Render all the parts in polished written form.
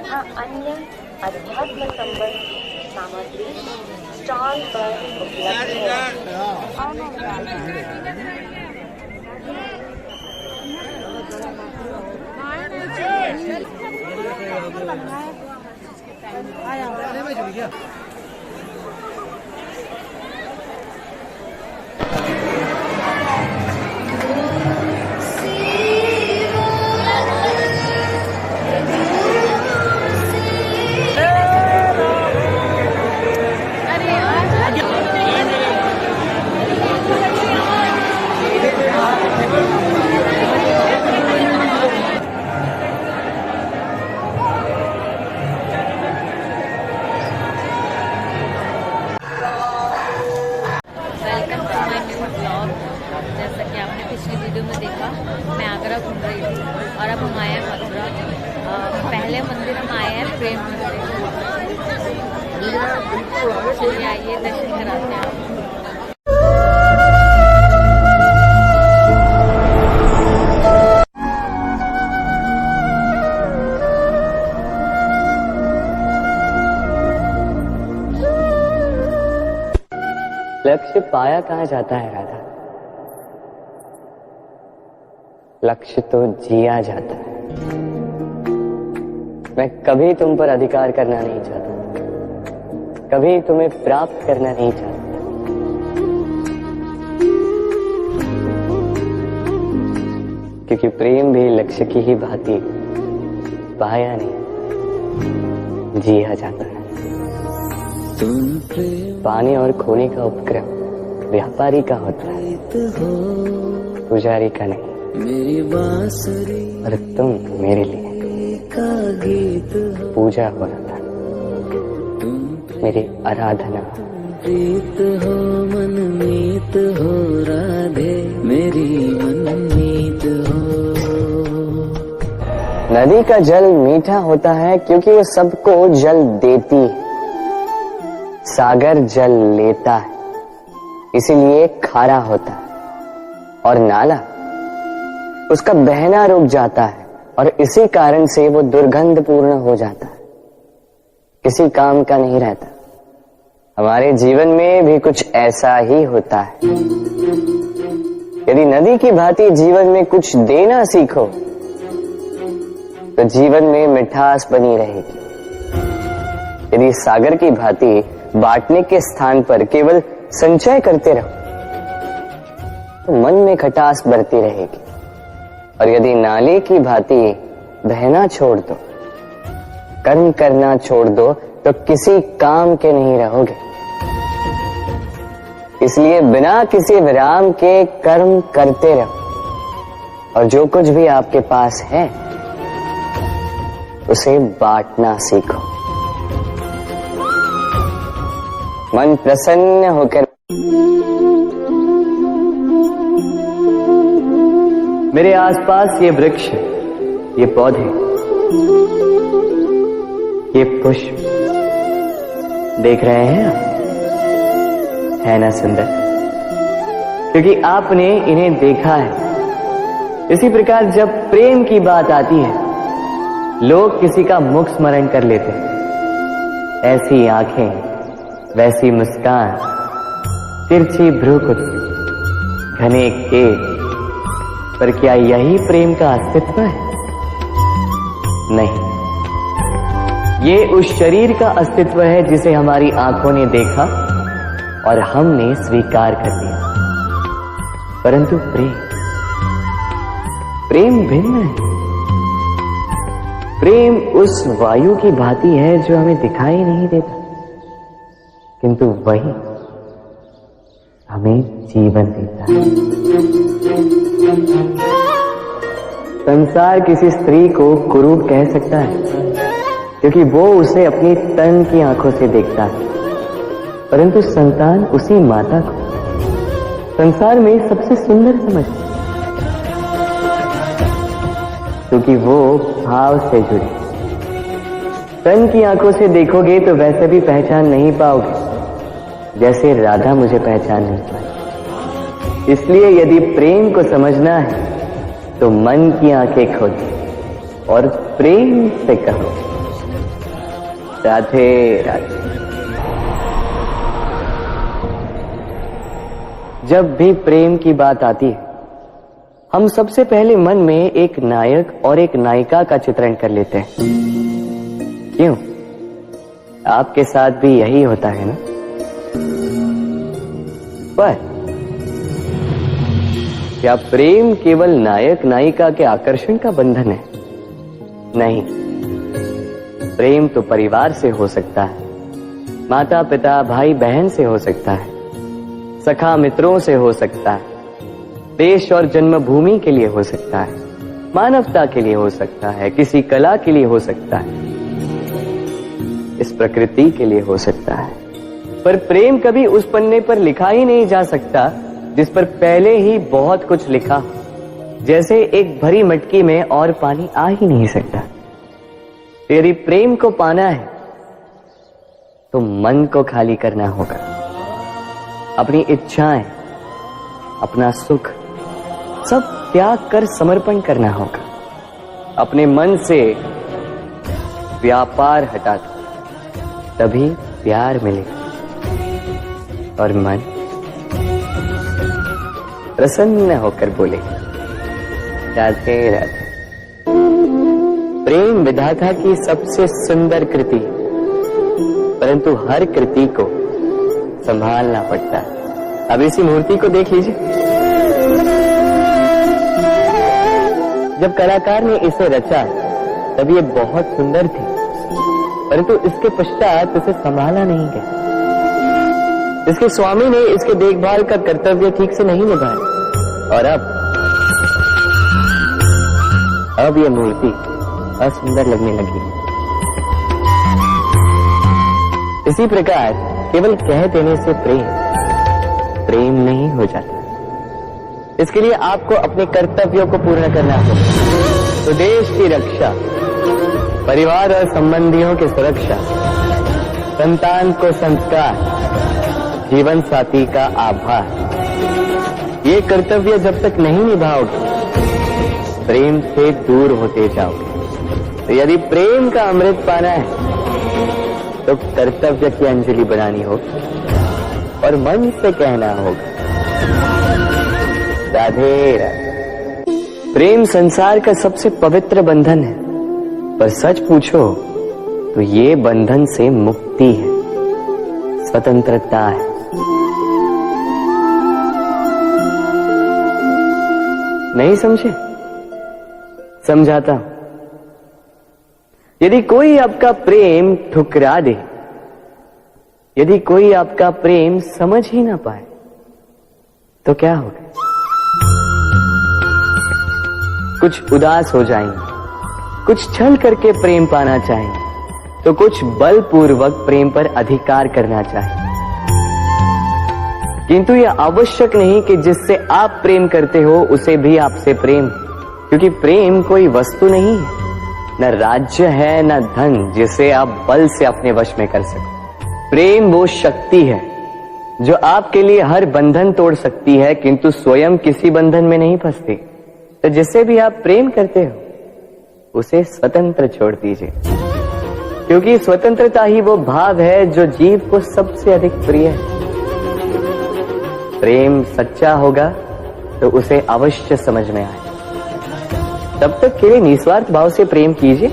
तथा अन्य अध्यात्म संबंध सामग्री स्टॉल पर उपलब्ध है। जैसा कि आपने पिछली वीडियो में देखा, मैं आगरा घूम रही थी और अब हम आए हैं मथुरा। पहले मंदिर हम आए हैं प्रेम मंदिर। चलिए आइए दर्शन कराते हैं आपको। लक्ष्य पाया कहाँ जाता है राधा? लक्ष्य तो जिया जाता है। मैं कभी तुम पर अधिकार करना नहीं चाहता, कभी तुम्हें प्राप्त करना नहीं चाहता। क्योंकि प्रेम भी लक्ष्य की ही भांति पाया नहीं, जिया जाता है। पाने और खोने का उपक्रम व्यापारी का होता है, पुजारी का नहीं। मेरी बांसुरी और तुम मेरे लिए पूजा हो रहा था, मेरी आराधना। प्रीत हो मनमीत हो राधे, मेरी मनमीत हो। नदी का जल मीठा होता है क्योंकि वो सबको जल देती है। सागर जल लेता है इसीलिए खारा होता है, और नाला उसका बहना रुक जाता है और इसी कारण से वो दुर्गंधपूर्ण हो जाता है, किसी काम का नहीं रहता। हमारे जीवन में भी कुछ ऐसा ही होता है। यदि नदी की भांति जीवन में कुछ देना सीखो तो जीवन में मिठास बनी रहेगी। यदि सागर की भांति बांटने के स्थान पर केवल संचय करते रहो तो मन में खटास बढ़ती रहेगी, और यदि नाले की भांति बहना छोड़ दो, कर्म करना छोड़ दो तो किसी काम के नहीं रहोगे। इसलिए बिना किसी विराम के कर्म करते रहो, और जो कुछ भी आपके पास है उसे बांटना सीखो। मन प्रसन्न होकर मेरे आसपास ये वृक्ष, ये पौधे, ये पुष्प देख रहे हैं आप? है ना सुंदर? क्योंकि आपने इन्हें देखा है। इसी प्रकार जब प्रेम की बात आती है, लोग किसी का मुख स्मरण कर लेते हैं। ऐसी आंखें, वैसी मुस्कान, तिरछी भ्रूकुटी, घने केश, पर क्या यही प्रेम का अस्तित्व है? नहीं, ये उस शरीर का अस्तित्व है जिसे हमारी आंखों ने देखा और हमने स्वीकार कर लिया। परंतु प्रेम भिन्न है। प्रेम उस वायु की भांति है जो हमें दिखाई नहीं देता, किंतु वही हमें जीवन देता है। संसार किसी स्त्री को कुरूप कह सकता है क्योंकि वो उसे अपनी तन की आंखों से देखता है, परंतु संतान उसी माता को संसार में सबसे सुंदर समझती है, क्योंकि वो भाव से जुड़ी। तन की आंखों से देखोगे तो वैसे भी पहचान नहीं पाओगे जैसे राधा मुझे पहचान नहीं पाई। इसलिए यदि प्रेम को समझना है तो मन की आंखें खोलो और प्रेम से कहो, राधे राधे। जब भी प्रेम की बात आती है, हम सबसे पहले मन में एक नायक और एक नायिका का चित्रण कर लेते हैं। क्यों? आपके साथ भी यही होता है ना? पर क्या प्रेम केवल नायक नायिका के आकर्षण का बंधन है? नहीं, प्रेम तो परिवार से हो सकता है, माता पिता भाई बहन से हो सकता है, सखा मित्रों से हो सकता है, देश और जन्मभूमि के लिए हो सकता है, मानवता के लिए हो सकता है, किसी कला के लिए हो सकता है, इस प्रकृति के लिए हो सकता है। पर प्रेम कभी उस पन्ने पर लिखा ही नहीं जा सकता जिस पर पहले ही बहुत कुछ लिखा। जैसे एक भरी मटकी में और पानी आ ही नहीं सकता। यदि प्रेम को पाना है तो मन को खाली करना होगा। अपनी इच्छाएं, अपना सुख सब त्याग कर समर्पण करना होगा। अपने मन से व्यापार हटा दो, तभी प्यार मिलेगा और मन प्रसन्न होकर बोलेगा राधे राधे। प्रेम विधाता की सबसे सुंदर कृति, परंतु हर कृति को संभालना पड़ता है। अब इसी मूर्ति को देख लीजिए। जब कलाकार ने इसे रचा तब ये बहुत सुंदर थी, परंतु इसके पश्चात इसे संभाला नहीं गया। इसके स्वामी ने इसके देखभाल का कर्तव्य ठीक से नहीं निभाया और अब यह मूर्ति असुंदर लगने लगी। इसी प्रकार केवल कह देने से प्रेम नहीं हो जाता। इसके लिए आपको अपने कर्तव्यों को पूर्ण करना होगा। तो देश की रक्षा, परिवार और संबंधियों की सुरक्षा, संतान को संस्कार, जीवन साथी का आभार, ये कर्तव्य जब तक नहीं निभाओगे प्रेम से दूर होते जाओगे। तो यदि प्रेम का अमृत पाना है तो कर्तव्य की अंजलि बनानी होगी और मन से कहना होगा राधे राधे। प्रेम संसार का सबसे पवित्र बंधन है, पर सच पूछो तो ये बंधन से मुक्ति है, स्वतंत्रता है। नहीं समझे? समझाता हूं। यदि कोई आपका प्रेम ठुकरा दे, यदि कोई आपका प्रेम समझ ही ना पाए तो क्या होगा? कुछ उदास हो जाएंगे, कुछ छल करके प्रेम पाना चाहेंगे, तो कुछ बलपूर्वक प्रेम पर अधिकार करना चाहेंगे। किंतु यह आवश्यक नहीं कि जिससे आप प्रेम करते हो उसे भी आपसे प्रेम, क्योंकि प्रेम कोई वस्तु नहीं है, न राज्य है न धन जिसे आप बल से अपने वश में कर सको। प्रेम वो शक्ति है जो आपके लिए हर बंधन तोड़ सकती है, किंतु स्वयं किसी बंधन में नहीं फंसती। तो जिससे भी आप प्रेम करते हो उसे स्वतंत्र छोड़ दीजिए, क्योंकि स्वतंत्रता ही वो भाव है जो जीव को सबसे अधिक प्रिय है। प्रेम सच्चा होगा तो उसे अवश्य समझ में आए। तब तक केवल निस्वार्थ भाव से प्रेम कीजिए,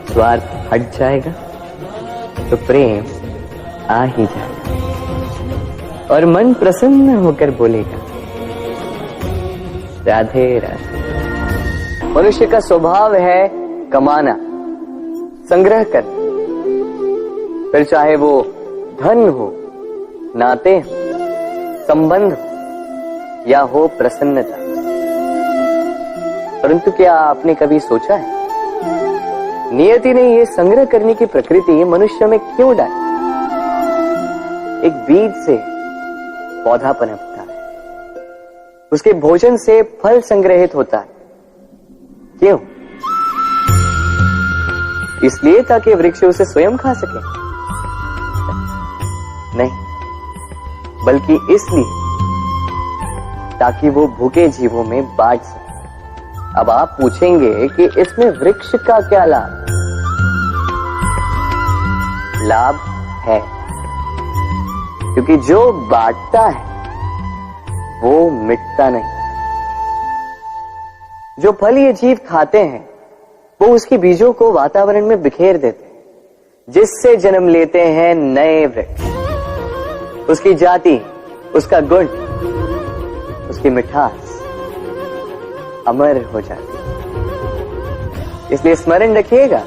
स्वार्थ हट जाएगा तो प्रेम आ ही जाएगा और मन प्रसन्न होकर बोलेगा राधे राधे। मनुष्य का स्वभाव है कमाना, संग्रह कर, फिर चाहे वो धन हो, नाते हो, संबंध हो या हो प्रसन्नता। परंतु क्या आपने कभी सोचा है नियति ने ये संग्रह करने की प्रकृति मनुष्य में क्यों डाली? एक बीज से पौधा पनपता है, उसके भोजन से फल संग्रहित होता है। क्यों? इसलिए ताकि वृक्ष उसे स्वयं खा सके? नहीं, बल्कि इसलिए ताकि वो भूखे जीवों में बांट सके। अब आप पूछेंगे कि इसमें वृक्ष का क्या लाभ? लाभ है, क्योंकि जो बांटता है वो मिटता नहीं। जो फल ये जीव खाते हैं वो उसकी बीजों को वातावरण में बिखेर देते हैं, जिससे जन्म लेते हैं नए वृक्ष। उसकी जाति, उसका गुण, उसकी मिठास अमर हो जाती है। इसलिए स्मरण रखिएगा,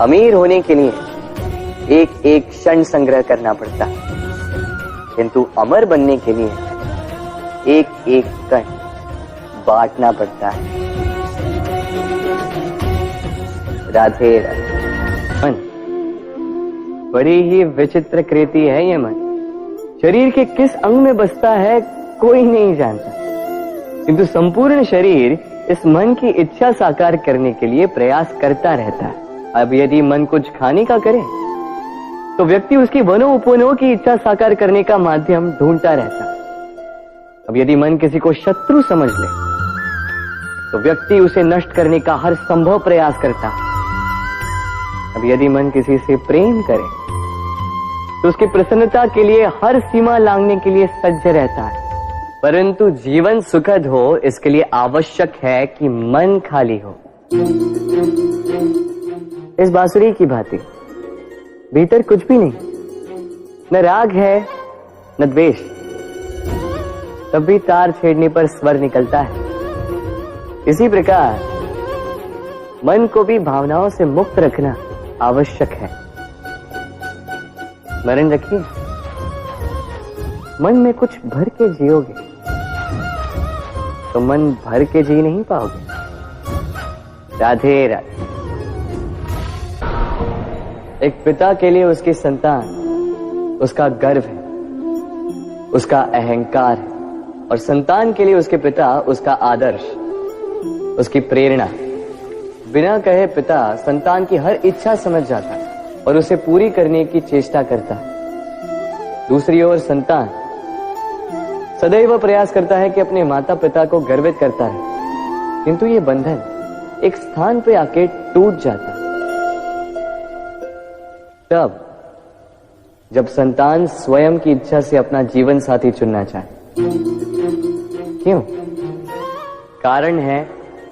अमीर होने के लिए एक एक क्षण संग्रह करना पड़ता है, किंतु अमर बनने के लिए एक एक कण बांटना पड़ता है। राधे राधे। मन बड़ी ही विचित्र कृति है ये मन। शरीर के किस अंग में बसता है कोई नहीं जानता, किंतु संपूर्ण शरीर इस मन की इच्छा साकार करने के लिए प्रयास करता रहता है। अब यदि मन कुछ खाने का करे तो व्यक्ति उसकी वनो उपवनों की इच्छा साकार करने का माध्यम ढूंढता रहता है। अब यदि मन किसी को शत्रु समझ ले तो व्यक्ति उसे नष्ट करने का हर संभव प्रयास करता है। अब यदि मन किसी से प्रेम करे तो उसकी प्रसन्नता के लिए हर सीमा लांघने के लिए सज्ज रहता है। परंतु जीवन सुखद हो इसके लिए आवश्यक है कि मन खाली हो। इस बांसुरी की भांति भीतर कुछ भी नहीं, न राग है न द्वेष, तब भी तार छेड़ने पर स्वर निकलता है। इसी प्रकार मन को भी भावनाओं से मुक्त रखना आवश्यक है। स्मरण रखिए, मन में कुछ भर के जियोगे तो मन भर के जी नहीं पाओगे। राधे राधे। एक पिता के लिए उसकी संतान उसका गर्व है, उसका अहंकार है, और संतान के लिए उसके पिता उसका आदर्श, उसकी प्रेरणा। बिना कहे पिता संतान की हर इच्छा समझ जाता है और उसे पूरी करने की चेष्टा करता है। दूसरी ओर संतान सदैव प्रयास करता है कि अपने माता पिता को गर्वित करता रहे, किंतु ये बंधन एक स्थान पे आके टूट जाता है। तब जब संतान स्वयं की इच्छा से अपना जीवन साथी चुनना चाहे। क्यों? कारण है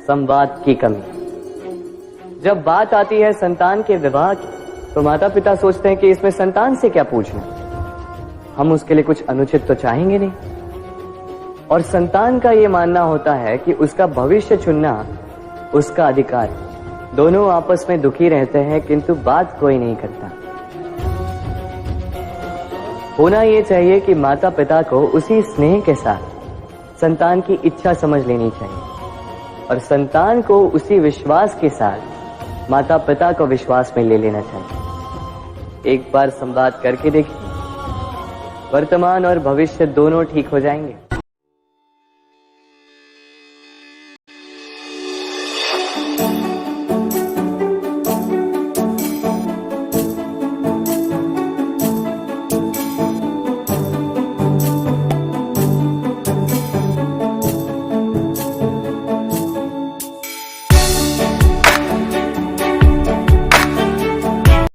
संवाद की कमी। जब बात आती है संतान के विवाह की तो माता पिता सोचते हैं कि इसमें संतान से क्या पूछना, हम उसके लिए कुछ अनुचित तो चाहेंगे नहीं। और संतान का यह मानना होता है कि उसका भविष्य चुनना उसका अधिकार है। दोनों आपस में दुखी रहते हैं, किंतु बात कोई नहीं करता। होना यह चाहिए कि माता पिता को उसी स्नेह के साथ संतान की इच्छा समझ लेनी चाहिए और संतान को उसी विश्वास के साथ माता पिता को विश्वास में ले लेना चाहिए। एक बार संवाद करके देखिए, वर्तमान और भविष्य दोनों ठीक हो जाएंगे।